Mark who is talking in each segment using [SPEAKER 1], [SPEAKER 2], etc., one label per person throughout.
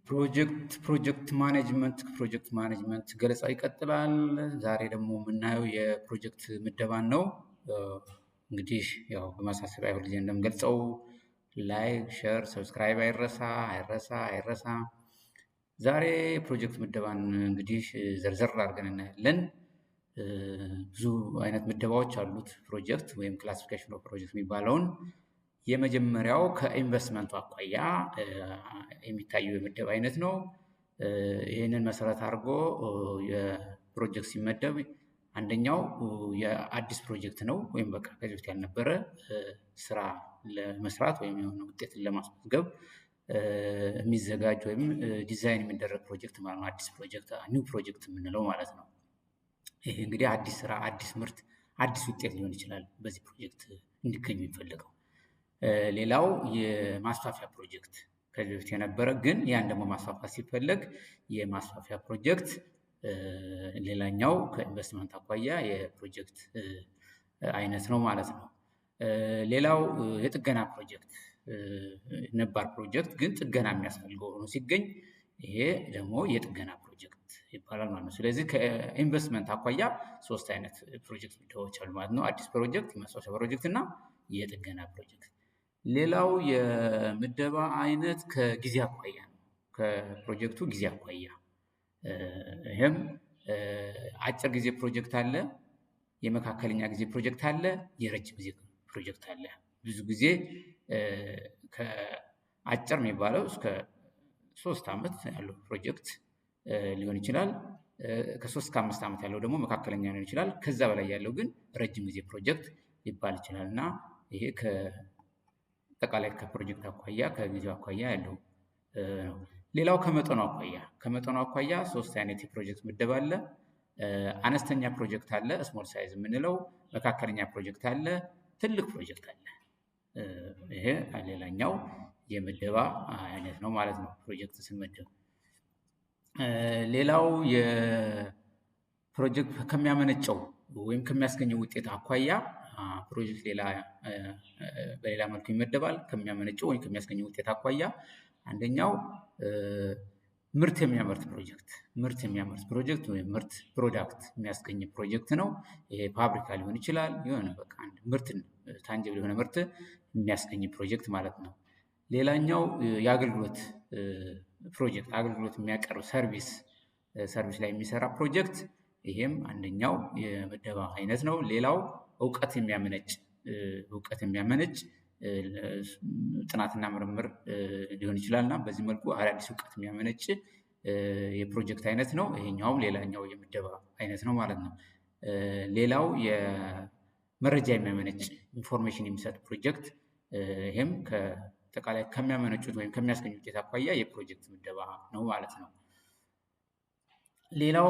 [SPEAKER 1] ፕሮጀክት ማኔጅመንት ገለጻ ይቀጥላል። ዛሬ ደግሞ የምናየው የፕሮጀክት ምደባን ነው። እንግዲህ ያው በማሳሰቢያ ሁልጊዜ እንደምገልጸው ላይክ፣ ሼር፣ ሰብስክራይብ አይረሳ። ዛሬ ፕሮጀክት ምደባን እንግዲህ ዘርዘር አድርገን እናያለን። ብዙ አይነት ምደባዎች አሉት ፕሮጀክት ወይም ክላሲፊኬሽን ኦፍ ፕሮጀክት የሚባለውን የመጀመሪያው ከኢንቨስትመንቱ አኳያ የሚታየው የምደባ አይነት ነው። ይህንን መሰረት አድርጎ የፕሮጀክት ሲመደብ አንደኛው የአዲስ ፕሮጀክት ነው ወይም በቃ ከዚህ በፊት ያልነበረ ስራ ለመስራት ወይም የሆነ ውጤትን ለማስመዝገብ የሚዘጋጅ ወይም ዲዛይን የሚደረግ ፕሮጀክት ማለት ነው። አዲስ ፕሮጀክት ኒው ፕሮጀክት የምንለው ማለት ነው። ይሄ እንግዲህ አዲስ ስራ፣ አዲስ ምርት፣ አዲስ ውጤት ሊሆን ይችላል በዚህ ፕሮጀክት እንዲገኝ የሚፈልገው። ሌላው የማስፋፊያ ፕሮጀክት ከዚህ በፊት የነበረ ግን ያን ደግሞ ማስፋፋት ሲፈለግ የማስፋፊያ ፕሮጀክት ሌላኛው ከኢንቨስትመንት አኳያ የፕሮጀክት አይነት ነው ማለት ነው። ሌላው የጥገና ፕሮጀክት ነባር ፕሮጀክት ግን ጥገና የሚያስፈልገው ሆኖ ሲገኝ ይሄ ደግሞ የጥገና ፕሮጀክት ይባላል ማለት ነው። ስለዚህ ከኢንቨስትመንት አኳያ ሶስት አይነት ፕሮጀክት ምደባዎች አሉ ማለት ነው። አዲስ ፕሮጀክት፣ የማስፋፊያ ፕሮጀክት እና የጥገና ፕሮጀክት። ሌላው የምደባ አይነት ከጊዜ አኳያ ነው። ከፕሮጀክቱ ጊዜ አኳያ ይህም አጭር ጊዜ ፕሮጀክት አለ፣ የመካከለኛ ጊዜ ፕሮጀክት አለ፣ የረጅም ጊዜ ፕሮጀክት አለ። ብዙ ጊዜ ከአጭር የሚባለው እስከ 3 ዓመት ያለው ፕሮጀክት ሊሆን ይችላል። ከ3 እስከ 5 ዓመት ያለው ደግሞ መካከለኛ ሊሆን ይችላል። ከዛ በላይ ያለው ግን ረጅም ጊዜ ፕሮጀክት ሊባል ይችላል እና ይሄ አጠቃላይ ከፕሮጀክት አኳያ ከጊዜው አኳያ ያለው ነው። ሌላው ከመጠኑ አኳያ 3 አይነት የፕሮጀክት ምደባ አለ። አነስተኛ ፕሮጀክት አለ፣ ስሞል ሳይዝ የምንለው፣ መካከለኛ ፕሮጀክት አለ፣ ትልቅ ፕሮጀክት አለ። ይሄ ሌላኛው የምደባ አይነት ነው ማለት ነው ፕሮጀክት ስንመደብ። ሌላው የፕሮጀክት ከሚያመነጨው ወይም ከሚያስገኘው ውጤት አኳያ ፕሮጀክት በሌላ መልኩ ይመደባል። ከሚያመነጨው ወይም ከሚያስገኘው ውጤት አኳያ አንደኛው ምርት የሚያመርት ፕሮጀክት ወይም ምርት ፕሮዳክት የሚያስገኝ ፕሮጀክት ነው። ይሄ ፋብሪካ ሊሆን ይችላል። የሆነ በቃ አንድ ምርትን ታንጀብል የሆነ ምርት የሚያስገኝ ፕሮጀክት ማለት ነው። ሌላኛው የአገልግሎት ፕሮጀክት፣ አገልግሎት የሚያቀርብ ሰርቪስ ላይ የሚሰራ ፕሮጀክት፣ ይሄም አንደኛው የምደባ አይነት ነው። ሌላው እውቀት የሚያመነጭ ጥናትና ምርምር ሊሆን ይችላል እና በዚህ መልኩ አዳዲስ እውቀት የሚያመነጭ የፕሮጀክት አይነት ነው። ይሄኛውም ሌላኛው የምደባ አይነት ነው ማለት ነው። ሌላው የመረጃ የሚያመነጭ ኢንፎርሜሽን የሚሰጥ ፕሮጀክት፣ ይህም ከአጠቃላይ ከሚያመነጩት ወይም ከሚያስገኙ ውጤት አኳያ የፕሮጀክት ምደባ ነው ማለት ነው። ሌላው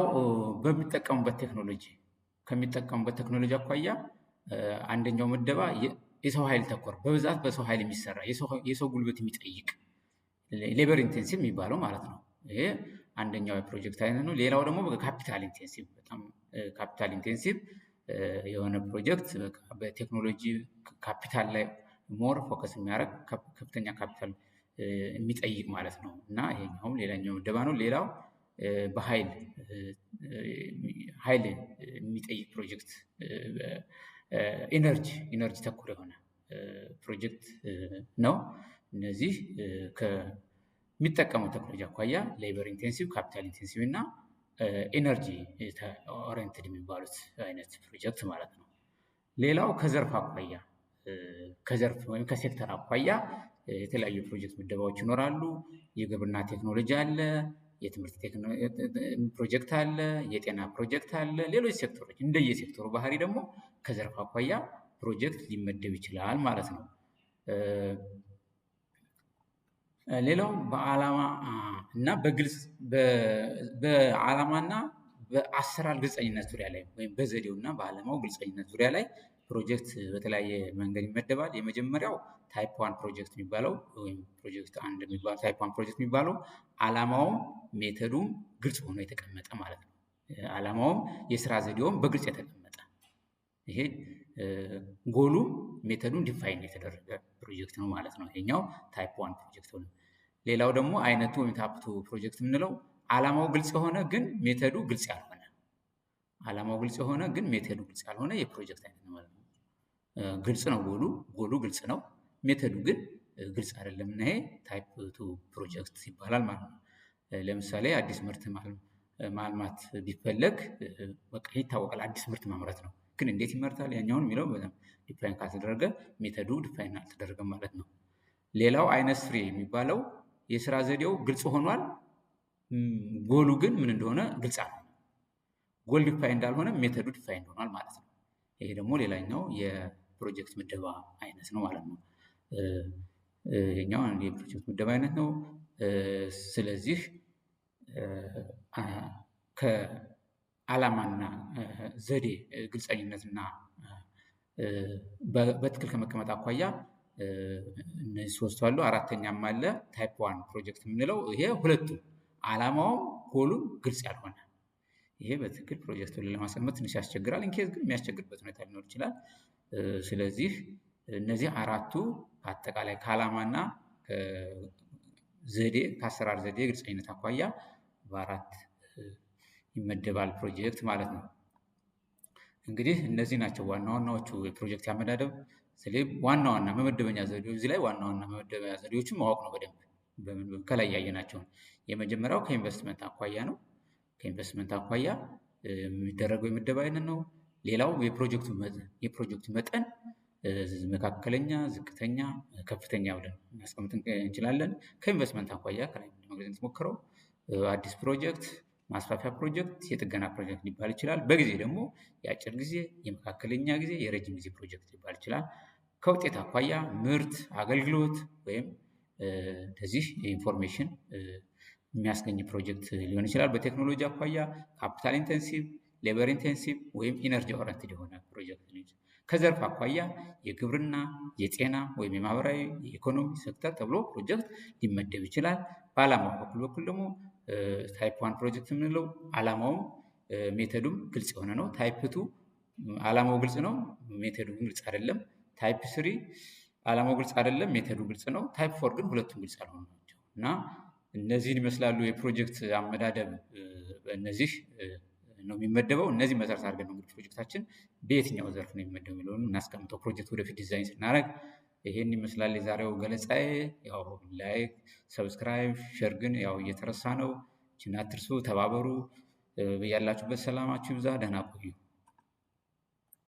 [SPEAKER 1] ከሚጠቀሙበት ቴክኖሎጂ አኳያ አንደኛው ምደባ የሰው ኃይል ተኮር፣ በብዛት በሰው ኃይል የሚሰራ የሰው ጉልበት የሚጠይቅ ሌበር ኢንቴንሲቭ የሚባለው ማለት ነው። ይሄ አንደኛው የፕሮጀክት አይነት ነው። ሌላው ደግሞ ካፒታል ኢንቴንሲቭ፣ በጣም ካፒታል ኢንቴንሲቭ የሆነ ፕሮጀክት በቴክኖሎጂ ካፒታል ላይ ሞር ፎከስ የሚያደርግ ከፍተኛ ካፒታል የሚጠይቅ ማለት ነው እና ይሄኛውም ሌላኛው ምደባ ነው። ሌላው በኃይል የሚጠይቅ ፕሮጀክት፣ ኢነርጂ ተኮር የሆነ ፕሮጀክት ነው። እነዚህ ከሚጠቀመው ቴክኖሎጂ አኳያ ሌበር ኢንቴንሲቭ፣ ካፒታል ኢንቴንሲቭ እና ኢነርጂ ኦሪየንትድ የሚባሉት አይነት ፕሮጀክት ማለት ነው። ሌላው ከዘርፍ ወይም ከሴክተር አኳያ የተለያዩ ፕሮጀክት ምደባዎች ይኖራሉ። የግብርና ቴክኖሎጂ አለ፣ የትምህርት ፕሮጀክት አለ፣ የጤና ፕሮጀክት አለ። ሌሎች ሴክተሮች እንደየሴክተሩ ባህሪ ደግሞ ከዘርፍ አኳያ ፕሮጀክት ሊመደብ ይችላል ማለት ነው። ሌላው በዓላማ እና በዓላማና በአሰራር ግልፀኝነት ዙሪያ ላይ ወይም በዘዴው እና በዓላማው ግልፀኝነት ዙሪያ ላይ ፕሮጀክት በተለያየ መንገድ ይመደባል። የመጀመሪያው ታይፕ 1 ፕሮጀክት የሚባለው ወይም ፕሮጀክት 1 የሚባለው ታይፕ 1 ፕሮጀክት የሚባለው ዓላማውም ሜተዱም ግልጽ ሆኖ የተቀመጠ ማለት ነው። ዓላማውም የስራ ዘዴውም በግልጽ የተቀመጠ፣ ይሄ ጎሉ ሜተዱን ዲፋይን የተደረገ ፕሮጀክት ነው ማለት ነው። ይሄኛው ታይፕ 1 ፕሮጀክት ነው። ሌላው ደግሞ አይነቱ ወይም ታፕቱ ፕሮጀክት የምንለው ዓላማው ግልጽ የሆነ ግን ሜተዱ ግልጽ ያልሆነ ዓላማው ግልጽ የሆነ ግን ሜተዱ ግልጽ ያልሆነ የፕሮጀክት አይነት ነው ማለት ነው። ግልጽ ነው ጎሉ ግልጽ ነው፣ ሜተዱ ግን ግልጽ አይደለም እና ይሄ ታይፕ ቱ ፕሮጀክት ይባላል ማለት ነው። ለምሳሌ አዲስ ምርት ማልማት ቢፈለግ በቃ ይታወቃል፣ አዲስ ምርት ማምረት ነው። ግን እንዴት ይመርታል ያኛውን የሚለው በጣም ዲፋይን ካልተደረገ ሜተዱ ዲፋይን አልተደረገም ማለት ነው። ሌላው አይነት ፍሬ የሚባለው የስራ ዘዴው ግልጽ ሆኗል፣ ጎሉ ግን ምን እንደሆነ ግልጽ አለ። ጎል ዲፋይን እንዳልሆነ ሜተዱ ዲፋይን ሆኗል ማለት ነው። ይሄ ደግሞ ሌላኛው የፕሮጀክት ምደባ አይነት ነው ማለት ነው። ይሄኛው አንዱ የፕሮጀክት ምደባ አይነት ነው። ስለዚህ ከዓላማና ዘዴ ግልጸኝነትና በትክክል ከመቀመጥ አኳያ እነዚህ ሶስቱ አሉ። አራተኛም አለ ታይፕ ዋን ፕሮጀክት የምንለው ይሄ ሁለቱም ዓላማውም ጎሉም ግልጽ ያልሆነ ይሄ በትክክል ፕሮጀክቱን ለማስቀመጥ ትንሽ ያስቸግራል። ኢንኬዝ ግን የሚያስቸግርበት ሁኔታ ሊኖር ይችላል። ስለዚህ እነዚህ አራቱ አጠቃላይ ከዓላማና ዘዴ ከአሰራር ዘዴ ግልጸኝነት አኳያ በአራት ይመደባል ፕሮጀክት ማለት ነው። እንግዲህ እነዚህ ናቸው ዋና ዋናዎቹ የፕሮጀክት አመዳደብ። ስለዚህ ዋና ዋና መመደበኛ ዘዴዎች እዚህ ላይ ዋና ዋና መመደበኛ ዘዴዎችን ማወቅ ነው በደንብ ከላይ ያየናቸውን። የመጀመሪያው ከኢንቨስትመንት አኳያ ነው። ከኢንቨስትመንት አኳያ የሚደረገው የምደባ አይነት ነው። ሌላው የፕሮጀክቱ መጠን መካከለኛ፣ ዝቅተኛ፣ ከፍተኛ ብለን እናስቀምጥ እንችላለን። ከኢንቨስትመንት አኳያ ከላይ መግለጽ የተሞከረው አዲስ ፕሮጀክት፣ ማስፋፊያ ፕሮጀክት፣ የጥገና ፕሮጀክት ሊባል ይችላል። በጊዜ ደግሞ የአጭር ጊዜ፣ የመካከለኛ ጊዜ፣ የረጅም ጊዜ ፕሮጀክት ሊባል ይችላል። ከውጤት አኳያ ምርት፣ አገልግሎት ወይም እንደዚህ የኢንፎርሜሽን የሚያስገኝ ፕሮጀክት ሊሆን ይችላል። በቴክኖሎጂ አኳያ ካፒታል ኢንቴንሲቭ፣ ሌበር ኢንቴንሲቭ ወይም ኢነርጂ ኦሪየንትድ የሆነ ፕሮጀክት ነው። ከዘርፍ አኳያ የግብርና፣ የጤና ወይም የማህበራዊ የኢኮኖሚ ሴክተር ተብሎ ፕሮጀክት ሊመደብ ይችላል። በዓላማው በኩል ደግሞ ታይፕ ዋን ፕሮጀክት የምንለው ዓላማውም ሜተዱም ግልጽ የሆነ ነው። ታይፕ ቱ ዓላማው ግልጽ ነው፣ ሜተዱ ግልጽ አይደለም። ታይፕ ስሪ ዓላማው ግልጽ አይደለም፣ ሜተዱ ግልጽ ነው። ታይፕ ፎር ግን ሁለቱም ግልጽ ያልሆኑ ናቸው እና እነዚህን ይመስላሉ የፕሮጀክት አመዳደብ። እነዚህ ነው የሚመደበው። እነዚህ መሰረት አድርገን ነው እንግዲህ ፕሮጀክታችን በየትኛው ዘርፍ ነው የሚመደበው የሚለውን እናስቀምጠው። ፕሮጀክት ወደፊት ዲዛይን ስናደርግ ይሄን ይመስላል የዛሬው ገለጻዬ። ያው ላይክ፣ ሰብስክራይብ፣ ሼር ግን ያው እየተረሳ ነው። ይህችን አትርሱ፣ ተባበሩ። ያላችሁበት ሰላማችሁ ይብዛ። ደህና ቆዩ።